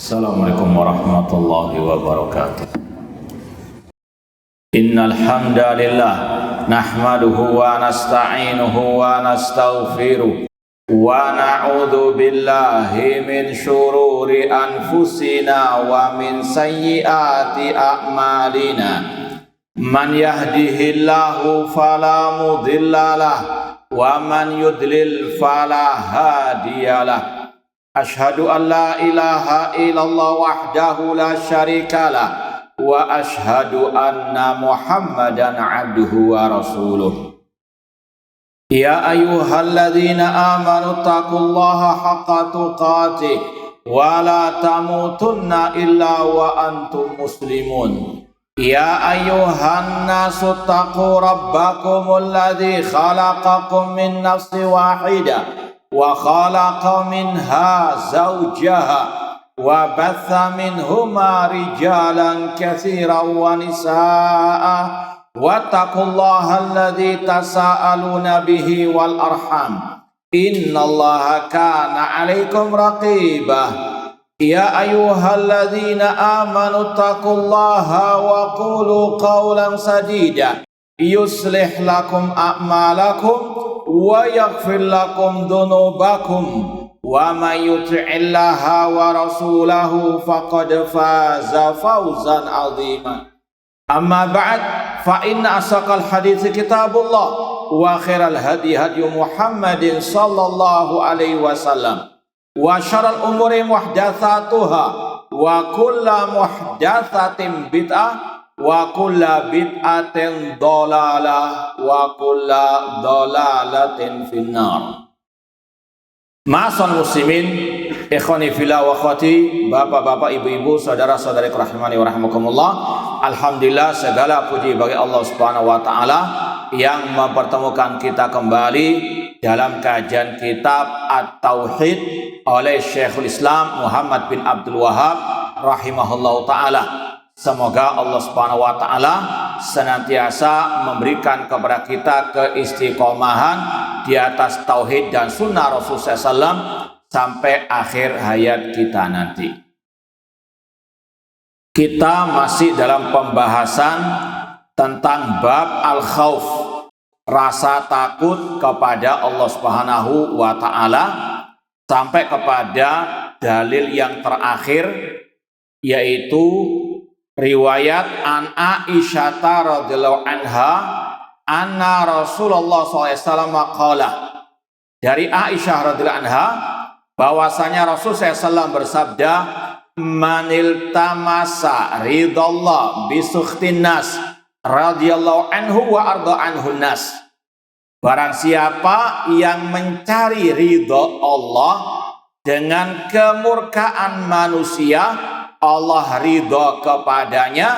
Assalamualaikum warahmatullahi wabarakatuh. Innal hamdalillah nahmaduhu wa nasta'inuhu wa nastaghfiruh wa na'udzu billahi min syururi anfusina wa min sayyiati a'malina. Man yahdihillahu fala mudhillalah wa man yudlil fala hadiyalah. Ashhadu an la ilaha illallah wahdahu la syarikalah wa ashhadu anna Muhammadan abduhu wa rasuluh. Ya ayyuhalladzina amanu taqullaha haqqa tuqatih wa la tamutunna illa wa antum muslimun. Ya ayyuhan nasu taqu rabbakumul ladzi khalaqakum min nafsin wahidah wa khalaqa minha zawjaha wa batha minhuma rijalan katsiran wa nisaa'a wattaqullaha alladzi tasaaluna bihi wal arham innallaha kana 'alaikum raqibah. Ya ayyuhalladzina amanu taqullaha wa qulu qawlan sadida yuslih lakum a'malakum wa yaghfir lakum dhunubakum wa may yuti'illaha wa rasulahu faqad faza fawzan 'azima. Amma ba'd, fa inna asaqal hadits kitabullah wa khairal hadi hadi Muhammadin sallallahu alaihi wasallam wa syarrul umuri muhdatsatuha wa kullu muhdatsatin bid'ah wa kulla bid'atin dhalalah wa kulla dhalalatin finnar. Ma'asal muslimin, ikhwani fillah wa akhwati, bapak-bapak, ibu-ibu, saudara-saudari rahimani wa rahimakumullah. Alhamdulillah, segala puji bagi Allah Subhanahu wa taala yang mempertemukan kita kembali dalam kajian kitab At-Tauhid oleh Syekhul Islam Muhammad bin Abdul Wahhab rahimahullahu taala. Semoga Allah Subhanahu wa taala senantiasa memberikan kepada kita keistiqomahan di atas tauhid dan sunnah Rasulullah SAW sampai akhir hayat kita nanti. Kita masih dalam pembahasan tentang bab al-khauf, rasa takut kepada Allah Subhanahu wa taala, sampai kepada dalil yang terakhir, yaitu riwayat an Aisyah radhiyallahu anha anna Rasulullah SAW qala. Dari Aisyah radhiyallahu anha bahwasanya Rasul SAW bersabda, manil tamasa ridallah bisukhtin nas radhiyallahu anhu wa arda anhun nas. Barang siapa yang mencari ridha Allah dengan kemurkaan manusia, Allah ridha kepadanya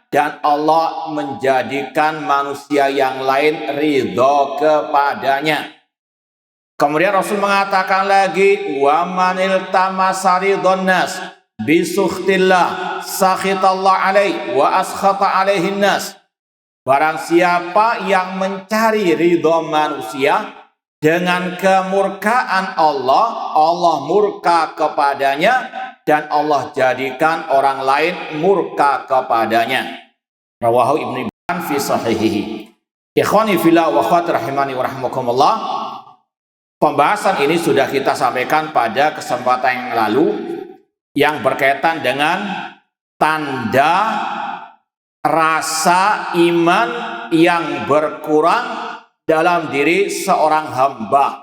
dan Allah menjadikan manusia yang lain ridha kepadanya. Kemudian Rasul mengatakan lagi, wa manil tamasa ridhan nas bisukhtillah sakhitallah alaih wa askhata alaihin nas. Barang siapa yang mencari ridha manusia dengan kemurkaan Allah, Allah murka kepadanya dan Allah jadikan orang lain murka kepadanya. Rawahu Ibnu Hibban fi sahihihi. Ikhwani fillah wa akhwati rahimani wa rahimakumullah. Pembahasan ini sudah kita sampaikan pada kesempatan yang lalu, yang berkaitan dengan tanda rasa iman yang berkurang dalam diri seorang hamba,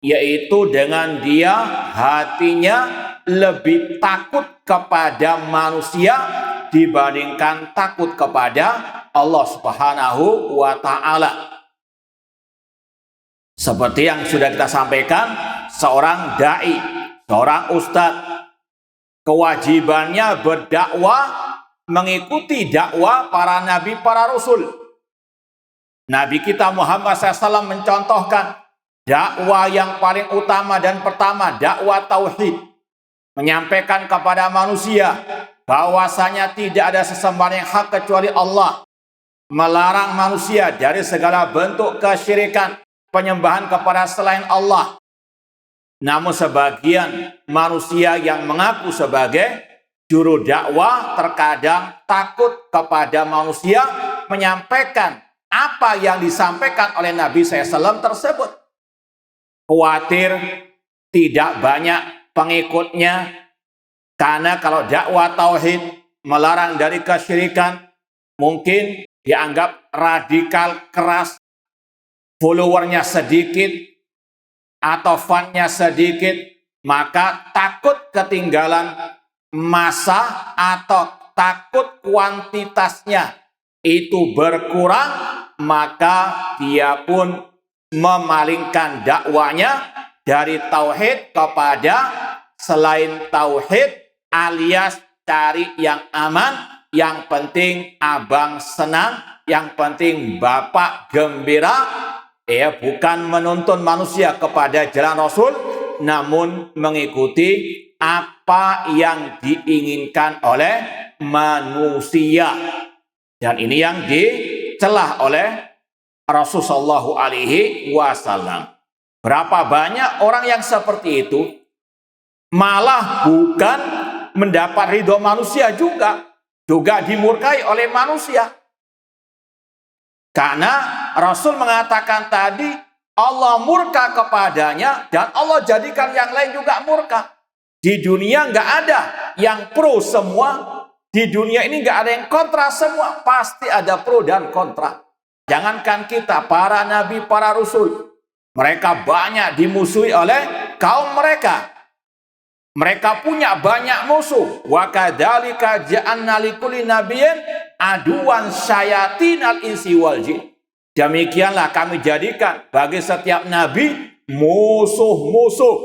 yaitu dengan dia hatinya lebih takut kepada manusia dibandingkan takut kepada Allah Subhanahu wa taala. Seperti yang sudah kita sampaikan, seorang dai, seorang ustadz, kewajibannya berdakwah mengikuti dakwah para nabi, para rasul. Nabi kita Muhammad SAW mencontohkan dakwah yang paling utama dan pertama, dakwah tauhid, menyampaikan kepada manusia bahwasanya tidak ada sesembahan yang hak kecuali Allah, melarang manusia dari segala bentuk kesyirikan, penyembahan kepada selain Allah. Namun sebagian manusia yang mengaku sebagai juru dakwah terkadang takut kepada manusia menyampaikan apa yang disampaikan oleh Nabi SAW tersebut. Khawatir tidak banyak pengikutnya, karena kalau dakwah tauhid melarang dari kesyirikan, mungkin dianggap radikal, keras, followernya sedikit atau fannya sedikit, maka takut ketinggalan masa atau takut kuantitasnya itu berkurang, maka dia pun memalingkan dakwanya dari tauhid kepada selain tauhid, alias cari yang aman, yang penting abang senang, yang penting bapak gembira, bukan menuntun manusia kepada jalan Rasul, namun mengikuti apa yang diinginkan oleh manusia. Dan ini yang dicelah oleh Rasulullah SAW. Berapa banyak orang yang seperti itu malah bukan mendapat ridho manusia, juga dimurkai oleh manusia. Karena Rasul mengatakan tadi, Allah murka kepadanya dan Allah jadikan yang lain juga murka. Di dunia nggak ada yang pro semua. Di dunia ini nggak ada yang kontra semua. Pasti ada pro dan kontra. Jangankan kita, para nabi, para rasul, mereka banyak dimusuhi oleh kaum mereka. Mereka punya banyak musuh. Wa kadzalika ja'alna likulli nabiyyin aduwan syayatinal insi wal jin. Demikianlah kami jadikan bagi setiap nabi musuh-musuh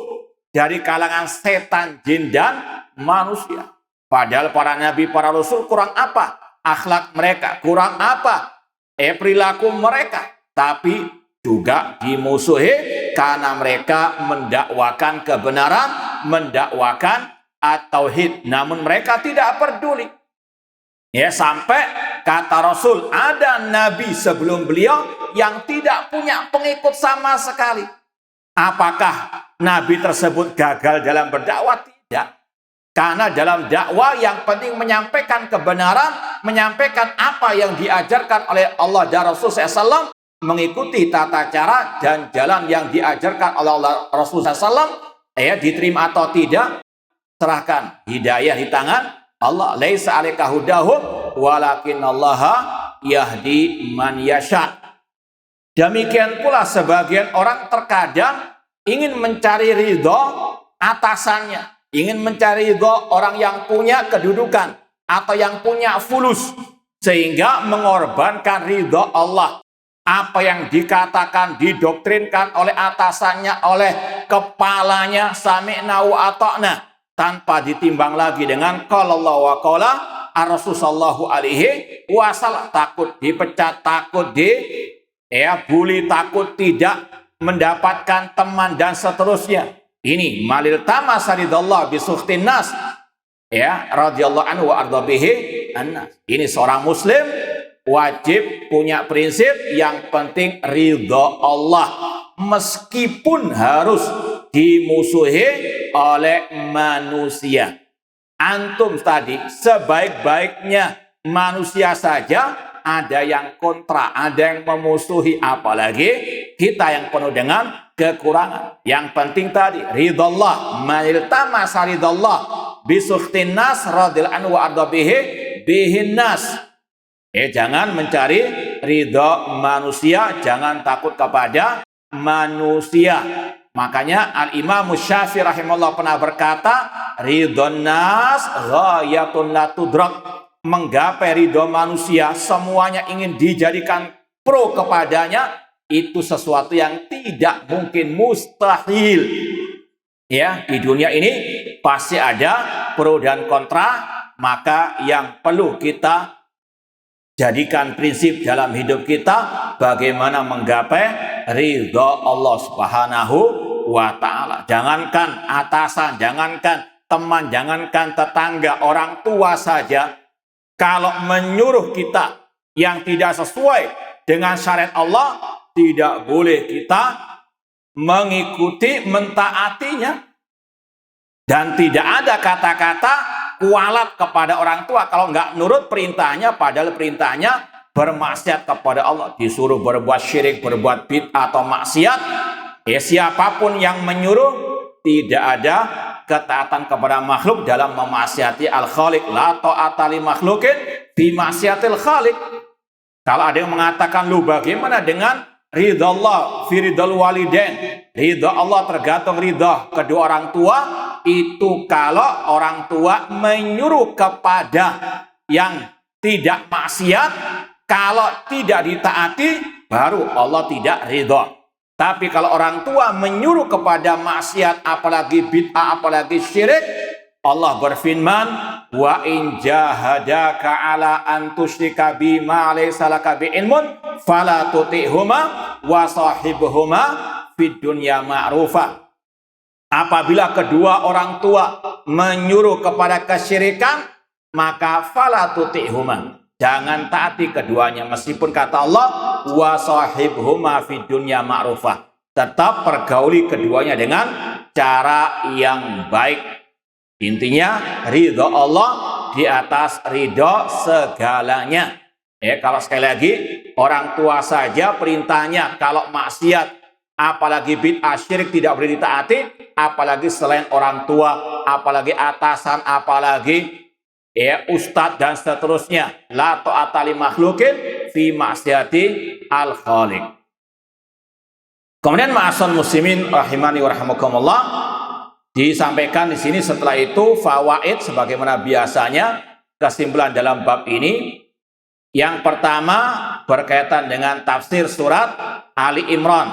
dari kalangan setan, jin, dan manusia. Padahal para nabi, para rasul kurang apa? Akhlak mereka kurang apa? Perilaku mereka. Tapi juga dimusuhi karena mereka mendakwakan kebenaran, mendakwakan at-tauhid. Namun mereka tidak peduli. Ya, sampai kata Rasul, ada nabi sebelum beliau yang tidak punya pengikut sama sekali. Apakah nabi tersebut gagal dalam berdakwah? Tidak. Karena dalam dakwah yang penting menyampaikan kebenaran, menyampaikan apa yang diajarkan oleh Allah dan Rasul SAW, mengikuti tata cara dan jalan yang diajarkan oleh Allah Rasul SAW, diterima atau tidak, serahkan hidayah di tangan Allah. Laisa 'alaika hudahum walakin Allah yahdi man yasha. Demikian pula sebagian orang terkadang ingin mencari ridho atasannya, ingin mencari ridho orang yang punya kedudukan atau yang punya fulus, sehingga mengorbankan ridho Allah. Apa yang dikatakan, didoktrinkan oleh atasannya, oleh kepalanya, sami'na wa ata'na, tanpa ditimbang lagi dengan qala Allah wa qala Rasul sallallahu alaihi wasallam. Takut dipecat, takut bully, takut tidak mendapatkan teman dan seterusnya. Ini malil tamas ridallah bisukhtin nas, radhiyallahu anhu wa arda bihi annas. Ini seorang muslim wajib punya prinsip yang penting ridho Allah, meskipun harus dimusuhi oleh manusia. Antum tadi sebaik-baiknya manusia saja ada yang kontra, ada yang memusuhi, apalagi kita yang penuh dengan kekurangan. Yang penting tadi ridho Allah, manil tamasa ridallah bisukhtin nas radhiyallahu anhu wa arda bihin nas. Jangan mencari ridho manusia, jangan takut kepada manusia. Makanya Al-Imam Syafi'i rahimahullah pernah berkata, ridhon nas ghayatun la tudrak. Menggapai ridho manusia, semuanya ingin dijadikan pro kepadanya, itu sesuatu yang tidak mungkin, mustahil. Ya, di dunia ini pasti ada pro dan kontra, maka yang perlu kita jadikan prinsip dalam hidup kita bagaimana menggapai ridho Allah Subhanahu wa ta'ala. Jangankan atasan, jangankan teman, jangankan tetangga, orang tua saja, kalau menyuruh kita yang tidak sesuai dengan syariat Allah, tidak boleh kita mengikuti, mentaatinya. Dan tidak ada kata-kata kualat kepada orang tua kalau nggak nurut perintahnya, padahal perintahnya bermaksiat kepada Allah, disuruh berbuat syirik, berbuat bid'ah atau maksiat. Ya, siapapun yang menyuruh, tidak ada ketaatan kepada makhluk dalam memaksiati al-khaliq. La ta'ata li makhlukin fi maksiatil khaliq. Kalau ada yang mengatakan, lu bagaimana dengan ridha Allah fi ridhal walidain? Ridha Allah tergantung ridha kedua orang tua. Itu kalau orang tua menyuruh kepada yang tidak maksiat, kalau tidak ditaati baru Allah tidak ridha. Tapi kalau orang tua menyuruh kepada maksiat, apalagi bid'ah, apalagi syirik, Allah berfirman, wa in jahadaka ala an tusyrika bima laysa laka bi ilmun fala tuti'huma wa sahibhuma fid dunya ma'rufa. Apabila kedua orang tua menyuruh kepada kesyirikan, maka fala tuti'huma, jangan taati keduanya, meskipun kata Allah wa sahibhuma fid dunya ma'rufa, tetap pergauli keduanya dengan cara yang baik. Intinya ridha Allah di atas ridha segalanya. Kalau sekali lagi orang tua saja perintahnya kalau maksiat, apalagi bid'ah syirik tidak boleh ditaati, apalagi selain orang tua, apalagi atasan, apalagi ustadz dan seterusnya. La ta'ata li makhlukin fi maksiati al-khaliq. Kemudian ma'asal muslimin rahimani wa rahimakumullah, disampaikan di sini setelah itu fawaid sebagaimana biasanya kesimpulan dalam bab ini. Yang pertama berkaitan dengan tafsir surat Ali Imran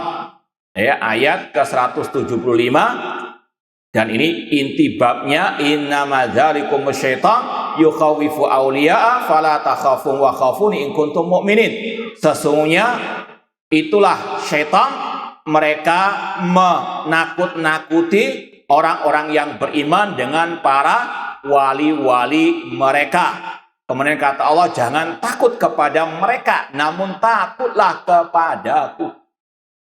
ayat ke-175, dan ini inti babnya, innama dzalikum syaitan yukhawifu awliya'a fala takhafun wa khafuni in kuntum mu'minin. Sesungguhnya itulah syaitan, mereka menakut-nakuti orang-orang yang beriman dengan para wali-wali mereka. Kemudian kata Allah, jangan takut kepada mereka, namun takutlah kepadaku.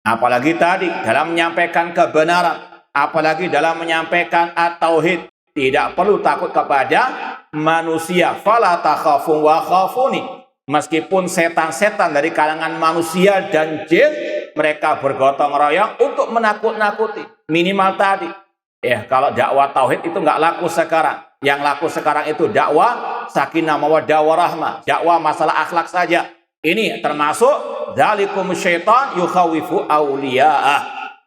Apalagi tadi dalam menyampaikan kebenaran, apalagi dalam menyampaikan at-tauhid, tidak perlu takut kepada manusia. Fala takhafun wa khafuni. Meskipun setan-setan dari kalangan manusia dan jin, mereka bergotong royong untuk menakut-nakuti. Minimal tadi. Kalau dakwah tauhid itu nggak laku sekarang. Yang laku sekarang itu dakwah sakinah mawaddah warahmah, dakwah masalah akhlak saja. Ini termasuk dzalikum syaitan yukhawifu awliya'ah.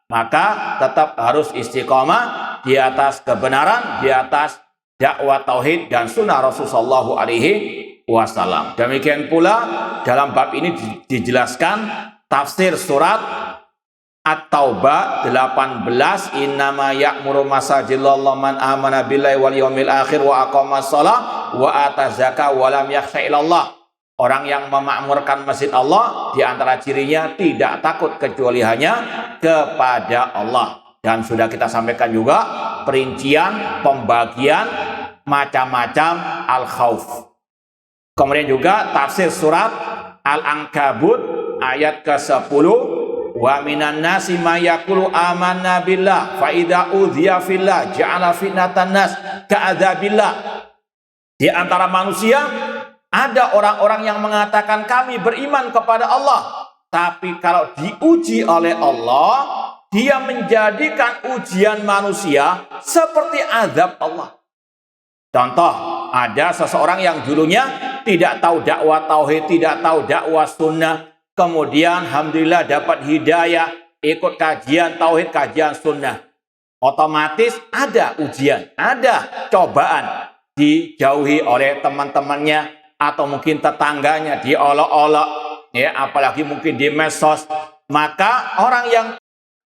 Maka tetap harus istiqomah di atas kebenaran, di atas dakwah tauhid dan sunnah Rasulullah SAW. Demikian pula dalam bab ini dijelaskan tafsir surat At-Taubah 18, innama ya'muru masajidallah man amana billahi wal yawmil akhir wa aqamas shalah wa ataz zakah wa lam yakhsha illallah. Orang yang memakmurkan masjid Allah, di antara cirinya tidak takut kecuali hanya kepada Allah. Dan sudah kita sampaikan juga perincian pembagian macam-macam al-khauf. Kemudian juga tafsir surat Al-Ankabut ayat ke-10, wa minan nasi may yaqulu amanna billah fa idza udhiya fillah ja'ala fitnatan nas ka'adzabillah. Di antara manusia ada orang-orang yang mengatakan kami beriman kepada Allah, tapi kalau diuji oleh Allah, dia menjadikan ujian manusia seperti azab Allah. Contoh, ada seseorang yang dulunya tidak tahu dakwah tauhid, tidak tahu dakwah sunnah, kemudian alhamdulillah dapat hidayah, ikut kajian tauhid, kajian sunnah. Otomatis ada ujian, ada cobaan, dijauhi oleh teman-temannya atau mungkin tetangganya, diolok-olok, apalagi mungkin di medsos. Maka orang yang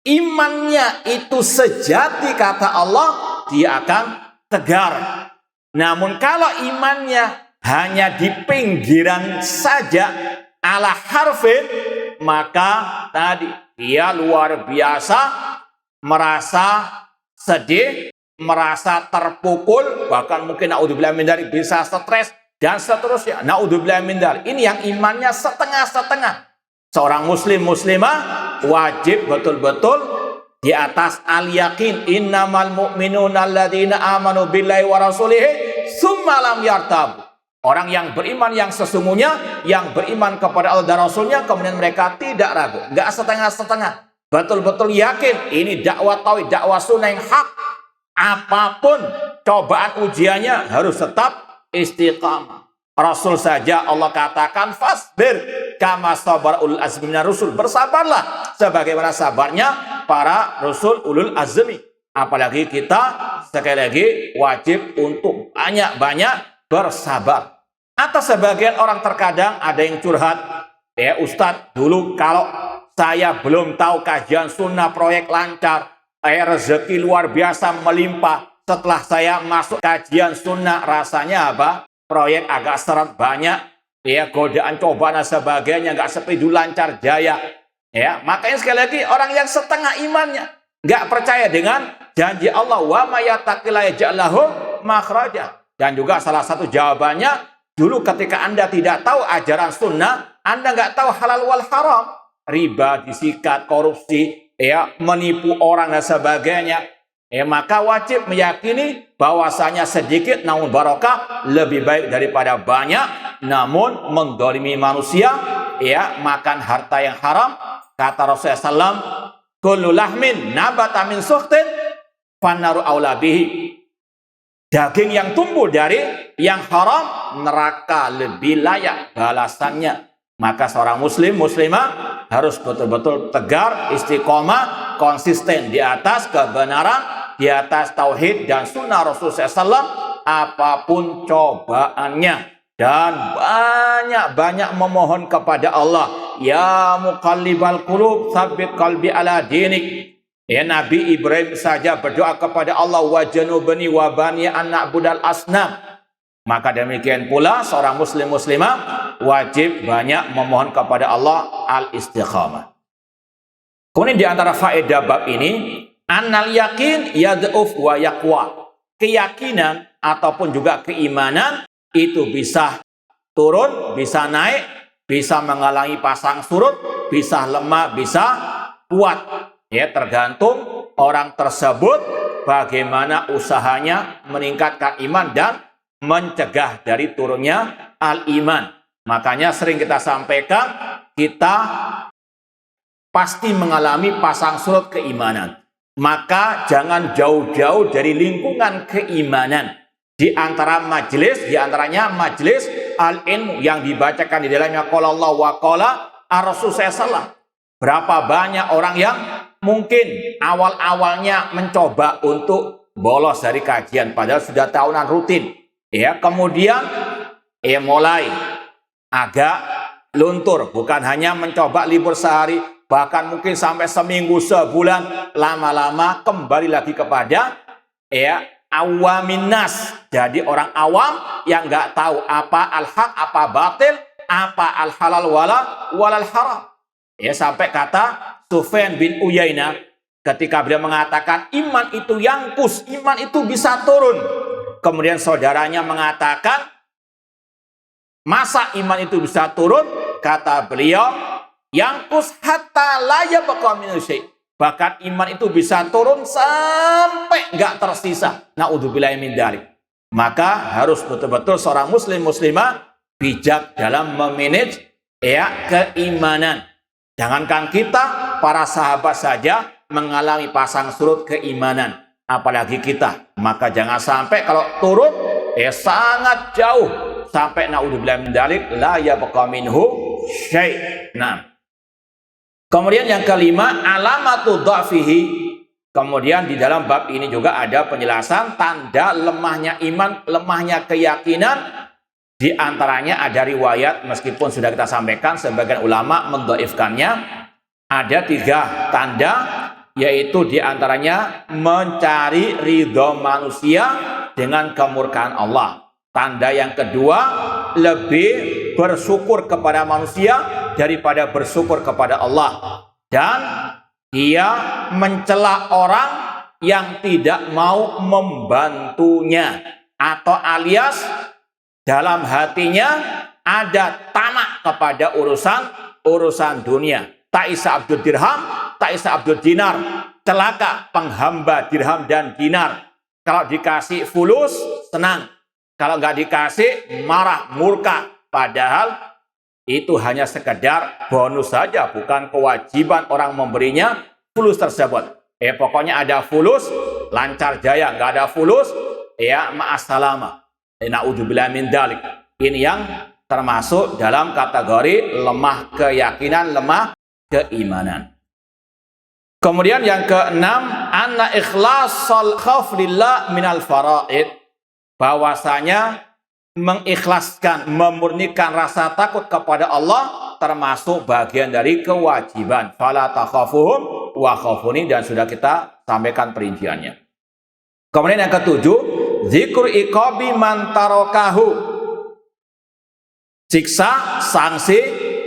imannya itu sejati kata Allah, dia akan tegar. Namun kalau imannya hanya di pinggiran saja, ala harfin, maka tadi dia luar biasa merasa sedih, merasa terpukul, bahkan mungkin naudzubillah min dzalik bisa stres dan seterusnya. Naudzubillah min dzalik. Ini yang imannya setengah-setengah. Seorang muslim muslimah wajib betul-betul di atas al-yakin, innamal mu'minuna alladzina amanu billahi wa rasulihi tsumma lam yartabu. Orang yang beriman yang sesungguhnya, yang beriman kepada Allah dan Rasulnya, kemudian mereka tidak ragu, nggak setengah-setengah, betul-betul yakin ini dakwah tauhid, dakwah sunnah yang hak. Apapun cobaan ujiannya harus tetap istiqamah. Rasul saja Allah katakan fasbir kama sabar ulul azmi minar rusul, bersabarlah sebagaimana sabarnya para rasul ulul azmi. Apalagi kita sekali lagi wajib untuk banyak-banyak bersabar. Atau sebagian orang terkadang ada yang curhat, ya Ustadz, dulu kalau saya belum tahu kajian sunnah proyek lancar, rezeki luar biasa melimpah. Setelah saya masuk kajian sunnah rasanya apa? Proyek agak seret banyak, ya godaan cobaan dan sebagainya, nggak seperti dulu lancar jaya. Ya, makanya sekali lagi orang yang setengah imannya, nggak percaya dengan janji Allah, wa may yattaqillaha yaj'al lahu makhraja. Dan juga salah satu jawabannya, dulu ketika Anda tidak tahu ajaran sunnah, Anda nggak tahu halal wal haram, riba, disikat, korupsi, ya menipu orang dan sebagainya, ya maka wajib meyakini bahwasanya sedikit namun barokah lebih baik daripada banyak namun mendolimi manusia, ya makan harta yang haram. Kata Rasulullah SAW, kullu lahmin nabata min sukhtin fannaru aula bihi. Daging yang tumbuh dari yang haram, neraka lebih layak balasannya. Maka seorang muslim, muslimah harus betul-betul tegar, istiqomah, konsisten di atas kebenaran, di atas tauhid dan sunnah Rasulullah SAW, apapun cobaannya. Dan banyak-banyak memohon kepada Allah, ya muqallibal qulub, tsabbit qalbi ala dinik. Ya, Nabi Ibrahim saja berdoa kepada Allah, wa janubni wa bani an na'budal asnam. Maka demikian pula seorang muslim muslimah wajib banyak memohon kepada Allah al-istiqamah. Kemudian di antara faedah bab ini, annal yakin yad'uf wa yaqwa. Keyakinan ataupun juga keimanan itu bisa turun, bisa naik, bisa mengalami pasang surut, bisa lemah, bisa kuat. Ya, tergantung orang tersebut bagaimana usahanya meningkatkan iman dan mencegah dari turunnya al-iman. Makanya sering kita sampaikan, kita pasti mengalami pasang surut keimanan. Maka jangan jauh-jauh dari lingkungan keimanan. Di antara majelis, di antaranya majelis al-ilmu yang dibacakan di dalamnya qala Allah wa qala ar-rasul sallallahu. Berapa banyak orang yang mungkin awal-awalnya mencoba untuk bolos dari kajian padahal sudah tahunan rutin, ya kemudian mulai agak luntur, bukan hanya mencoba libur sehari, bahkan mungkin sampai seminggu, sebulan, lama-lama kembali lagi kepada awamin nas, jadi orang awam yang nggak tahu apa al-haq, apa batil, apa al-halal walal haram. Ya, sampai kata Sufyan bin Uyainah ketika beliau mengatakan iman itu yangkus, iman itu bisa turun. Kemudian saudaranya mengatakan, masa iman itu bisa turun? Kata beliau, yangkus hatta la yabqa minhu syai'. Bahkan iman itu bisa turun sampai nggak tersisa. Na'udzubillahi min dzalik. Maka harus betul-betul seorang muslim muslimah bijak dalam memanage keimanan. Jangankan kita, para sahabat saja mengalami pasang surut keimanan, apalagi kita. Maka jangan sampai kalau turun sangat jauh sampai naudzubillah min dzalik la yabqa minhu syai'. Nah, kemudian yang kelima, alamatu dhafihi. Kemudian di dalam bab ini juga ada penjelasan tanda lemahnya iman, lemahnya keyakinan. Di antaranya ada riwayat, meskipun sudah kita sampaikan, sebagian ulama mendhaifkannya. Ada 3 tanda, yaitu di antaranya mencari ridho manusia dengan kemurkaan Allah. Tanda yang kedua, lebih bersyukur kepada manusia daripada bersyukur kepada Allah. Dan dia mencela orang yang tidak mau membantunya, atau alias dalam hatinya ada tamak kepada urusan dunia. Ta'isa abdul dirham, ta'isa abdul dinar. Celaka penghamba dirham dan dinar. Kalau dikasih fulus, senang. Kalau nggak dikasih, marah, murka. Padahal itu hanya sekedar bonus saja, bukan kewajiban orang memberinya fulus tersebut. Pokoknya ada fulus, lancar jaya. Nggak ada fulus, ya ma'assalama. Na'udzubillah min dzalik. Ini yang termasuk dalam kategori lemah keyakinan, lemah keimanan. Kemudian yang keenam, anna ikhlasul khauf lillah minal faraid. Bahwasanya mengikhlaskan, memurnikan rasa takut kepada Allah termasuk bagian dari kewajiban. Fala takhafuhum wa khafuni, dan sudah kita sampaikan perinciannya. Kemudian yang ketujuh, zikru iqabi man tarakahu. Siksa, sanksi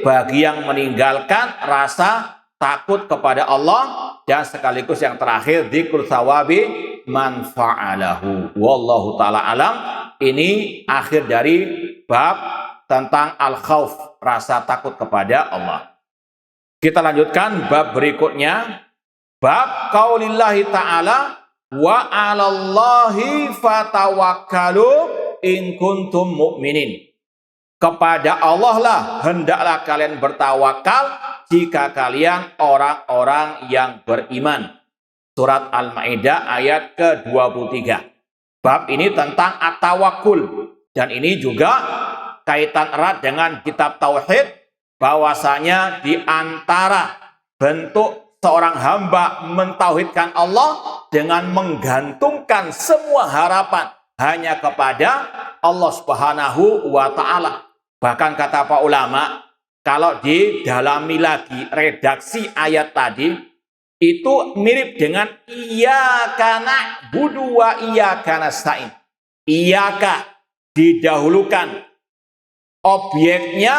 bagi yang meninggalkan rasa takut kepada Allah, dan sekaligus yang terakhir dzikr thawabi man fa'alahu. Wallahu taala alam. Ini akhir dari bab tentang al-khauf, rasa takut kepada Allah. Kita lanjutkan bab berikutnya, bab qaulillahi ta'ala wa 'alallahi fatawakkalu in kuntum mu'minin. Kepada Allah lah hendaklah kalian bertawakal jika kalian orang-orang yang beriman. Surat Al-Maidah ayat ke-23. Bab ini tentang at-tawakkul, dan ini juga kaitan erat dengan kitab tauhid, bahwasanya di antara bentuk seorang hamba mentauhidkan Allah dengan menggantungkan semua harapan hanya kepada Allah Subhanahu wa taala. Bahkan kata para ulama, kalau didalami lagi redaksi ayat tadi, itu mirip dengan iyyaka na'budu wa iyyaka nasta'in. Iyyaka didahulukan objeknya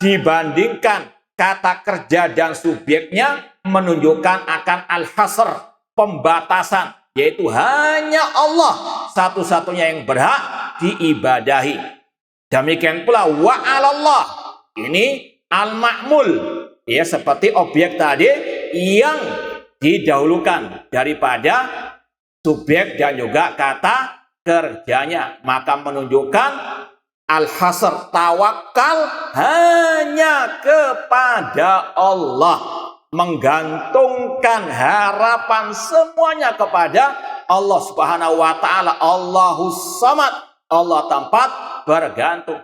dibandingkan kata kerja dan subjeknya, menunjukkan akan al-hasr, pembatasan, yaitu hanya Allah satu-satunya yang berhak diibadahi. Demikian pula wa 'alallah, ini al-ma'mul, ya, seperti objek tadi yang didahulukan daripada subjek dan juga kata kerjanya, maka menunjukkan al-hasr, tawakal hanya kepada Allah, menggantungkan harapan semuanya kepada Allah Subhanahu wa taala. Allahus samad, Allah tempat bergantung.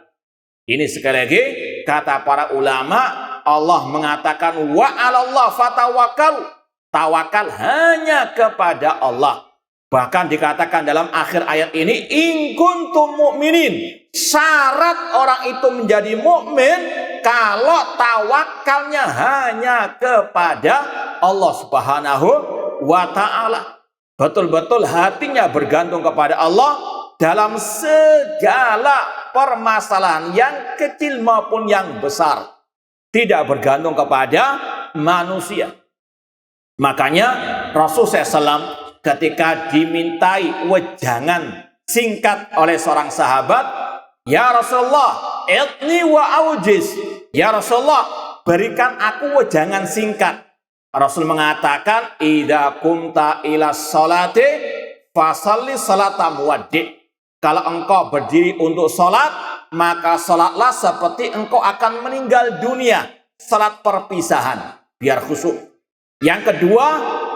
Ini sekali lagi kata para ulama, Allah mengatakan wa 'alallah fatawakkalu, tawakal hanya kepada Allah. Bahkan dikatakan dalam akhir ayat ini, in kuntum mu'minin, syarat orang itu menjadi mukmin kalau tawakalnya hanya kepada Allah Subhanahu wa taala. Betul-betul hatinya bergantung kepada Allah dalam segala permasalahan yang kecil maupun yang besar, tidak bergantung kepada manusia. Makanya Rasulullah SAW ketika dimintai wejangan singkat oleh seorang sahabat, ya Rasulullah, itni wa aujiz, ya Rasulullah, berikan aku wejangan singkat. Rasul mengatakan, idza kumta ila sholati fasalli salata muwaddi'. Kalau engkau berdiri untuk sholat, maka sholatlah seperti engkau akan meninggal dunia, sholat perpisahan, biar khusyuk. Yang kedua,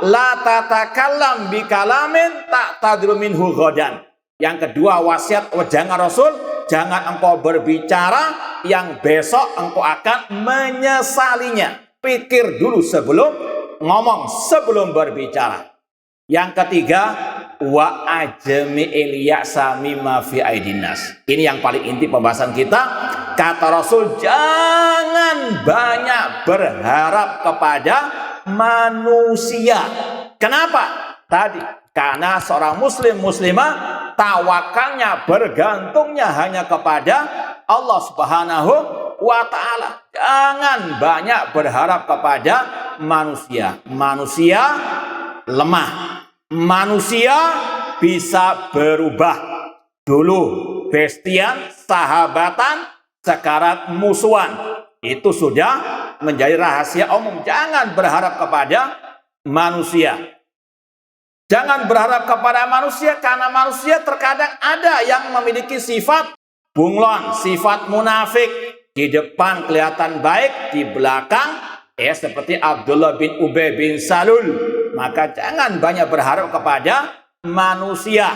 la tatakallam bi kalamin ta'tadru minhu ghadan. Yang kedua, wasiat wejangan Rasul, jangan engkau berbicara yang besok engkau akan menyesalinya. Pikir dulu sebelum ngomong, sebelum berbicara. Yang ketiga, wa ajmi'il ya'sa mimma fi aidinnas. Ini yang paling inti pembahasan kita. Kata Rasul, jangan banyak berharap kepada manusia. Kenapa? Tadi, karena seorang muslim muslimah tawakalnya, bergantungnya hanya kepada Allah Subhanahu wa taala. Jangan banyak berharap kepada manusia. Manusia lemah. Manusia bisa berubah. Dulu bestian, sahabatan, sekarang musuhan. Itu sudah menjadi rahasia umum. Jangan berharap kepada manusia. Jangan berharap kepada manusia, karena manusia terkadang ada yang memiliki sifat bunglon, sifat munafik. Di depan kelihatan baik, di belakang seperti Abdullah bin Ubay bin Salul. Maka jangan banyak berharap kepada manusia.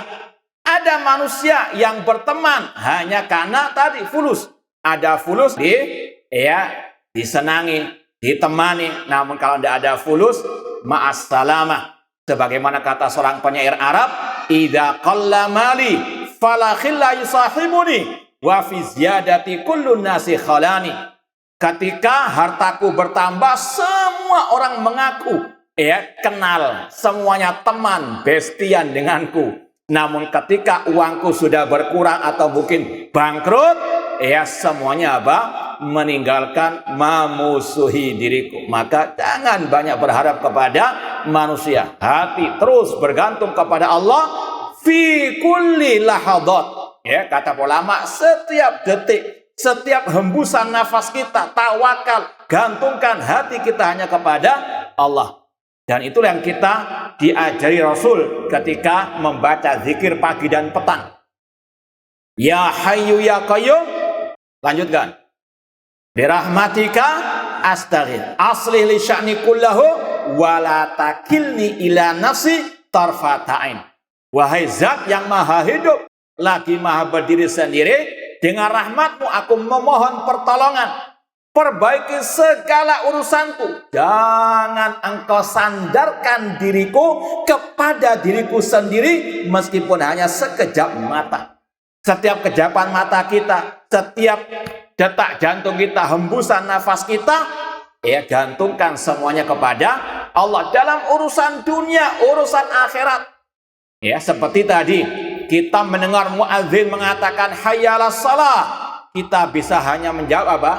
Ada manusia yang berteman hanya karena tadi fulus. Ada fulus disenangi, ditemani. Namun kalau tidak ada fulus, ma'as salamah. Sebagaimana kata seorang penyair Arab, idza qalla mali fala khilla yusahibuni wa fi ziyadati kullun nasi khalani. Ketika hartaku bertambah, semua orang mengaku kenal, semuanya teman, bestian denganku. Namun ketika uangku sudah berkurang atau mungkin bangkrut, semuanya meninggalkan, memusuhi diriku. Maka jangan banyak berharap kepada manusia. Hati terus bergantung kepada Allah. Fi kulli lahadat. Kata ulama, setiap detik, setiap hembusan nafas kita, tawakal, gantungkan hati kita hanya kepada Allah. Dan itulah yang kita diajari Rasul ketika membaca zikir pagi dan petang. Ya Hayyu ya Qayyum. Lanjutkan. Birahmatika astaghith. Aslih li sya'ni kullahu wa la takilni ila nafsi tarfata'in. Wahai zat yang maha hidup, lagi maha berdiri sendiri, dengan rahmatmu aku memohon pertolongan. Perbaiki segala urusanku. Jangan engkau sandarkan diriku kepada diriku sendiri meskipun hanya sekejap mata. Setiap kejapan mata kita, setiap detak jantung kita, hembusan nafas kita, gantungkan semuanya kepada Allah dalam urusan dunia, urusan akhirat. Seperti tadi kita mendengar muadzin mengatakan hayyalas shalah, kita bisa hanya menjawab apa?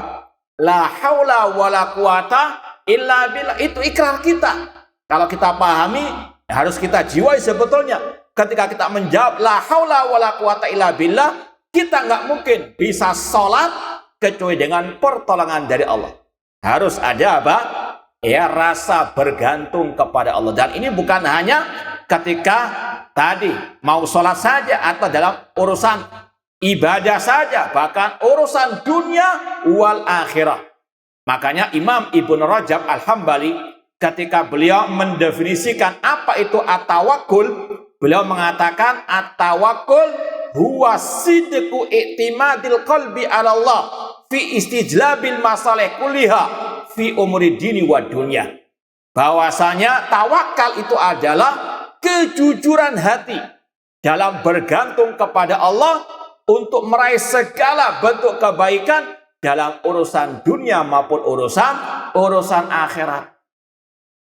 La haula wala quwata illa billah. Itu ikrar kita. Kalau kita pahami, harus kita jiwai sebetulnya. Ketika kita menjawab la haula wala quwata illa billah, kita nggak mungkin bisa sholat kecuali dengan pertolongan dari Allah. Harus ada apa? Rasa bergantung kepada Allah. Dan ini bukan hanya ketika tadi mau sholat saja atau dalam urusan ibadah saja, bahkan urusan dunia wal akhirah. Makanya Imam Ibnu Rajab Al-Hambali ketika beliau mendefinisikan apa itu at-tawakkul, beliau mengatakan at-tawakkul huwa sidqu i'timadil qalbi 'ala Allah fi istijlabil masalih kulliha fi umuri dini wa dunya. Bahwasanya tawakal itu adalah kejujuran hati dalam bergantung kepada Allah untuk meraih segala bentuk kebaikan dalam urusan dunia maupun urusan akhirat.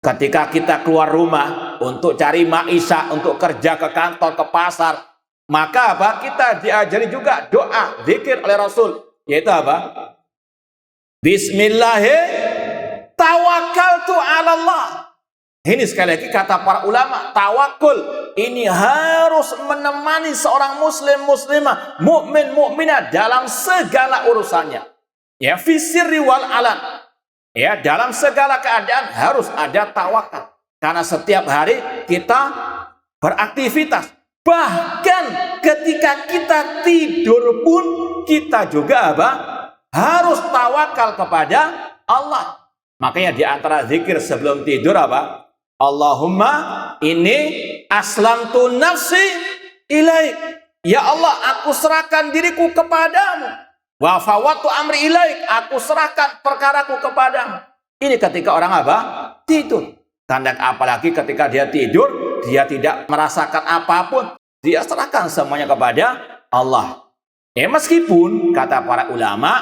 Ketika kita keluar rumah untuk cari maisha, untuk kerja ke kantor, ke pasar, maka kita diajari juga doa, zikir oleh Rasul, yaitu Bismillahirrahmanirrahim, tawakkaltu 'ala Allah. Ini sekali lagi kata para ulama, tawakul ini harus menemani seorang muslim muslimah, mukmin mukminah dalam segala urusannya. Fi sirri wal alan. Dalam segala keadaan harus ada tawakal. Karena setiap hari kita beraktivitas. Bahkan ketika kita tidur pun kita juga harus tawakal kepada Allah. Makanya di antara zikir sebelum tidur Allahumma inni aslamtu nafsi ilaik. Ya Allah, aku serahkan diriku kepadamu. Wa fawwadtu amri ilaik. Aku serahkan perkaraku kepadamu. Ini ketika orang tidur. Tanda apalagi ketika dia tidur, dia tidak merasakan apapun. Dia serahkan semuanya kepada Allah. Meskipun kata para ulama,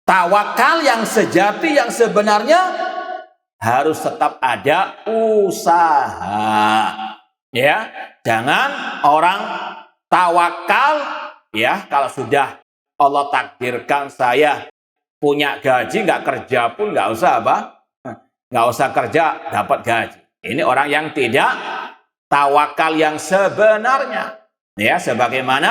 tawakal yang sejati, yang sebenarnya harus tetap ada usaha. Jangan orang tawakal kalau sudah Allah takdirkan saya punya gaji, nggak kerja pun nggak usah kerja dapat gaji. Ini orang yang tidak tawakal yang sebenarnya. Sebagaimana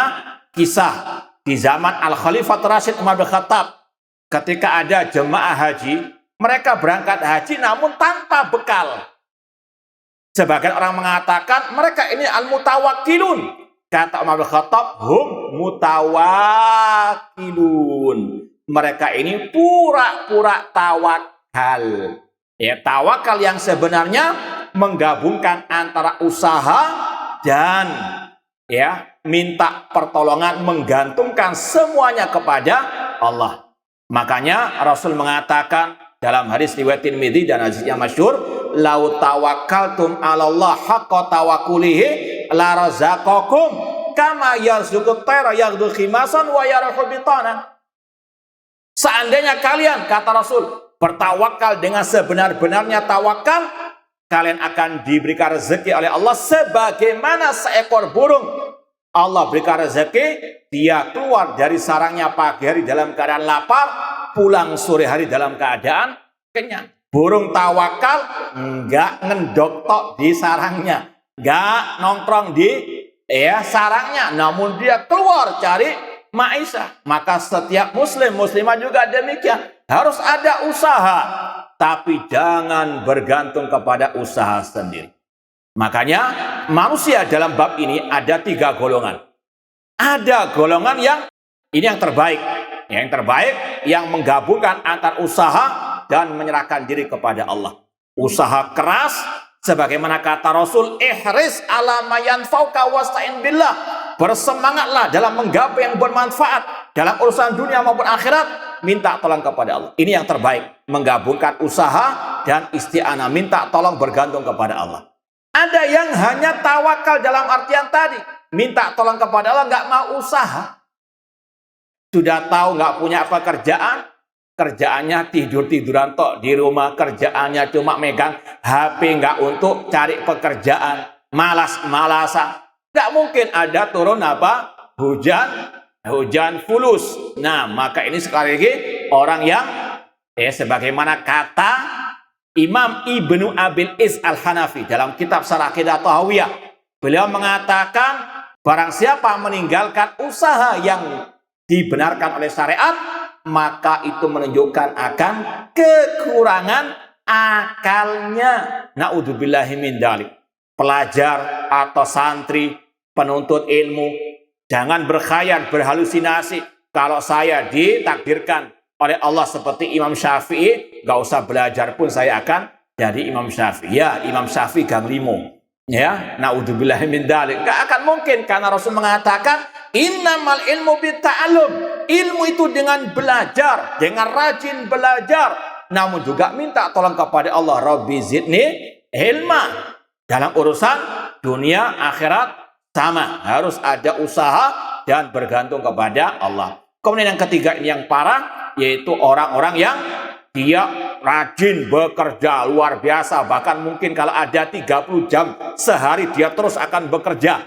kisah di zaman Al-Khalifah Rasyid Umar bin Khattab, ketika ada jemaah haji, mereka berangkat haji namun tanpa bekal. Sebagian orang mengatakan mereka ini al-mutawakkilun. Kata Umar bin Khattab, hum mutawakkilun. Mereka ini pura-pura tawakal. Ya, tawakal yang sebenarnya menggabungkan antara usaha dan ya minta pertolongan, menggantungkan semuanya kepada Allah. Makanya Rasul mengatakan dalam hadis riwayat Tirmidzi dan hadis yang masyhur, "Lau tawakkaltum 'ala Allah haqqa tawakkulihi la razaqakum kama yarzuqut tayra yaghdu khimasan wa yarahu bitana." Seandainya kalian, kata Rasul, bertawakal dengan sebenar-benarnya tawakal, kalian akan diberikan rezeki oleh Allah sebagaimana seekor burung. Allah berikan rezeki, dia keluar dari sarangnya pagi hari dalam keadaan lapar, pulang sore hari dalam keadaan kenyang. Burung tawakal enggak ngendok tok di sarangnya, enggak nongkrong di sarangnya, namun dia keluar cari maisha. Maka setiap muslim muslimah juga demikian, harus ada usaha, tapi jangan bergantung kepada usaha sendiri. Makanya manusia dalam bab ini ada 3 golongan. Ada golongan yang ini yang terbaik. Yang terbaik yang menggabungkan antar usaha dan menyerahkan diri kepada Allah. Usaha keras sebagaimana kata Rasul, ihris ala ma yanfa'uka wasta'in billah. Bersemangatlah dalam menggapai yang bermanfaat dalam urusan dunia maupun akhirat, minta tolong kepada Allah. Ini yang terbaik, menggabungkan usaha dan isti'anah, minta tolong bergantung kepada Allah. Ada yang hanya tawakal dalam artian tadi, minta tolong kepada Allah, nggak mau usaha. Sudah tahu nggak punya pekerjaan, kerjaannya tidur-tiduran tok di rumah, kerjaannya cuma megang HP, nggak untuk cari pekerjaan, malas-malasan. Nggak mungkin ada turun apa? Hujan fulus. Nah, maka ini sekali lagi orang yang sebagaimana kata Imam Ibnu Abil Is Al-Hanafi dalam kitab Syarah Aqidah Tahawiyah, beliau mengatakan barang siapa meninggalkan usaha yang dibenarkan oleh syariat, maka itu menunjukkan akan kekurangan akalnya. Na'udzubillahi min dzalik. Pelajar atau santri, penuntut ilmu, jangan berkhayal, berhalusinasi. Kalau saya ditakdirkan oleh Allah seperti Imam Syafi'i, gak usah belajar pun saya akan jadi Imam Syafi'i. Ya, Imam Syafi'i gang limo. Ya, na'udzubillahi min dzalik. Gak akan mungkin, karena Rasul mengatakan innamal ilmu bitta'allum. Ilmu itu dengan belajar, dengan rajin belajar, namun juga minta tolong kepada Allah, Rabbi zidni ilma. Dalam urusan dunia akhirat sama, harus ada usaha dan bergantung kepada Allah. Kemudian yang ketiga ini yang parah, yaitu orang-orang yang dia rajin bekerja luar biasa, bahkan mungkin kalau ada 30 jam sehari dia terus akan bekerja,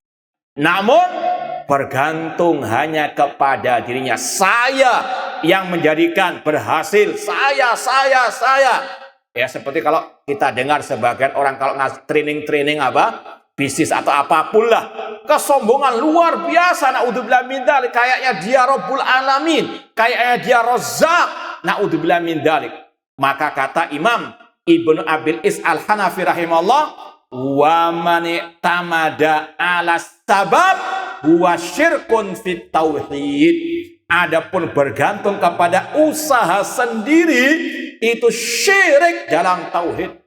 namun bergantung hanya kepada dirinya. Saya yang menjadikan berhasil, saya. Ya, seperti kalau kita dengar sebagian orang kalau training apa bisnis atau apapun lah, kesombongan luar biasa, naudzubillah min dzalik, kayaknya dia Rabbul Alamin, kayaknya dia Razzaq, naudzubillah min dzalik. Maka kata Imam Ibnu Abil Is Al-Hanafi rahimahullah, wa man tamada 'ala sabab huwa syirkun fit tauhid. Adapun bergantung kepada usaha sendiri, itu syirik dalam tauhid.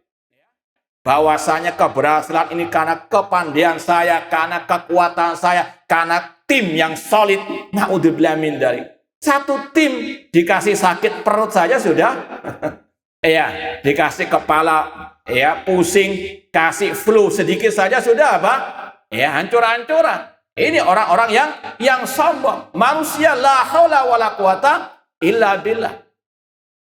Bahwasanya keberhasilan ini karena kepandaian saya, karena kekuatan saya, karena tim yang solid. Na'udzubillah min dzalik. Satu tim dikasih sakit perut saja sudah ya, dikasih kepala pusing, kasih flu sedikit saja sudah apa? Ya, hancur-hancuran. Ini orang-orang yang sombong. Manusia la haula wala quwata illa billah.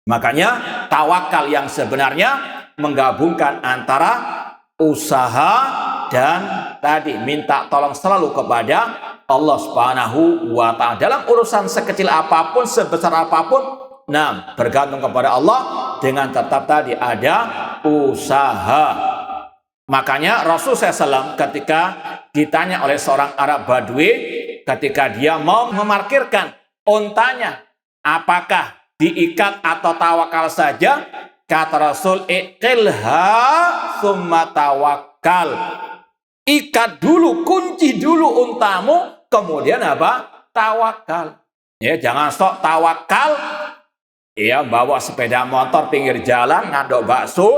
Makanya tawakal yang sebenarnya menggabungkan antara usaha dan tadi minta tolong selalu kepada Allah Subhanahu wa ta'ala. Dalam urusan sekecil apapun, sebesar apapun, bergantung kepada Allah dengan tetap tadi ada usaha. Makanya Rasul SAW ketika ditanya oleh seorang Arab Badui, ketika dia mau memarkirkan untanya, apakah diikat atau tawakal saja? Kata Rasul, iqilha summa tawakkal. Ikat dulu, kunci dulu untamu, kemudian apa? Tawakal. Ya, jangan sok tawakal. Ya, bawa sepeda motor pinggir jalan, ngadok bakso,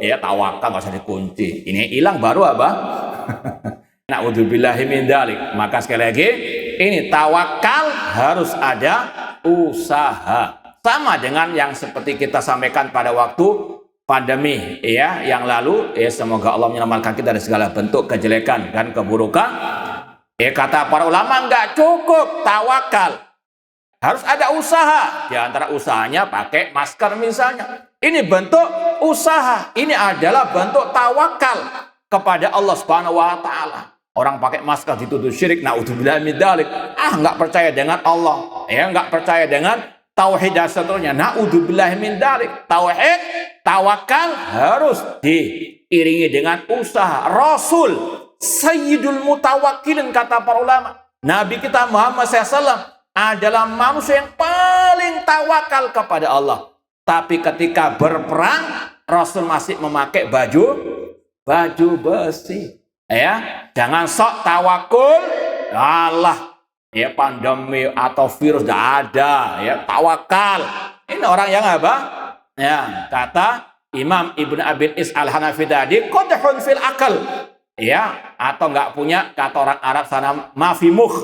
ya tawakal nggak usah dikunci. Ini hilang baru apa? Na'udzubillahi min dzalik. Maka sekali lagi, ini tawakal harus ada usaha. Sama dengan yang seperti kita sampaikan pada waktu pandemi ya yang lalu, ya semoga Allah menyelamatkan kita dari segala bentuk kejelekan dan keburukan. Kata para ulama, nggak cukup tawakal, harus ada usaha. Di antara usahanya pakai masker misalnya. Ini bentuk usaha. Ini adalah bentuk tawakal kepada Allah Subhanahu wa taala. Orang pakai masker dituduh syirik, naudzubillah min dzalik. Nggak percaya dengan Allah, ya nggak percaya dengan tauhid dan seterusnya. Naudzubillah min dzalik. Tauhid, tawakal harus diiringi dengan usaha. Rasul Sayyidul Mutawakkilin, kata para ulama. Nabi kita Muhammad SAW adalah manusia yang paling tawakal kepada Allah. Tapi ketika berperang, Rasul masih memakai baju besi. Ya, jangan sok tawakul. Allah, ya pandemi atau virus tidak ada. Ya, tawakal. Ini orang yang apa? Ya, kata Imam Ibn Abil Is Al-Hanafi tadi, qadhun fil akal. Ya, atau nggak punya, kata orang Arab sana, mafimukh,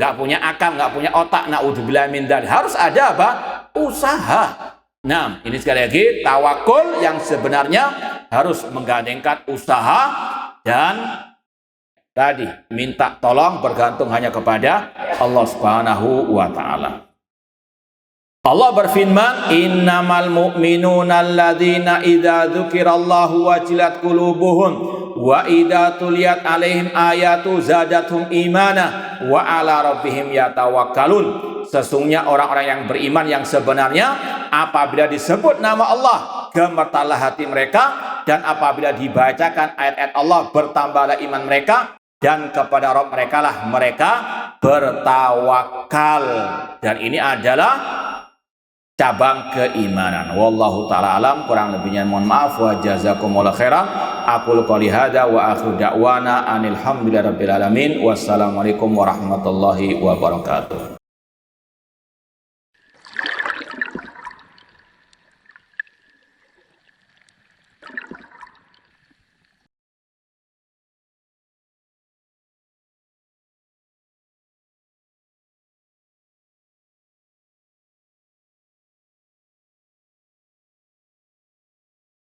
nggak punya akal, nggak punya otak. Naudzubillah min dzalik. Harus ada apa? Usaha. Nah, ini sekali lagi tawakul yang sebenarnya harus menggandengkan usaha dan tadi minta tolong, bergantung hanya kepada Allah Subhanahu wa taala. Allah berfirman, innamal mu'minuna alladzina idza dzukirallahu wajilat qulubuhum wa idza tuliyat alaihim ayatu zadathum imana wa ala rabbihim yatawakkalun. Sesungguhnya orang-orang yang beriman yang sebenarnya, apabila disebut nama Allah, gemetarlah hati mereka, dan apabila dibacakan ayat-ayat Allah, bertambahlah iman mereka, dan kepada Rabb mereka lah mereka bertawakal. Dan ini adalah cabang keimanan. Wallahu ta'ala alam. Kurang lebihnya mohon maaf. Wa jazakumullahu khairan. Aqulu qouli hadza wa akhiru da'wana anil hamdulillahi rabbil alamin. Wassalamualaikum warahmatullahi wabarakatuh.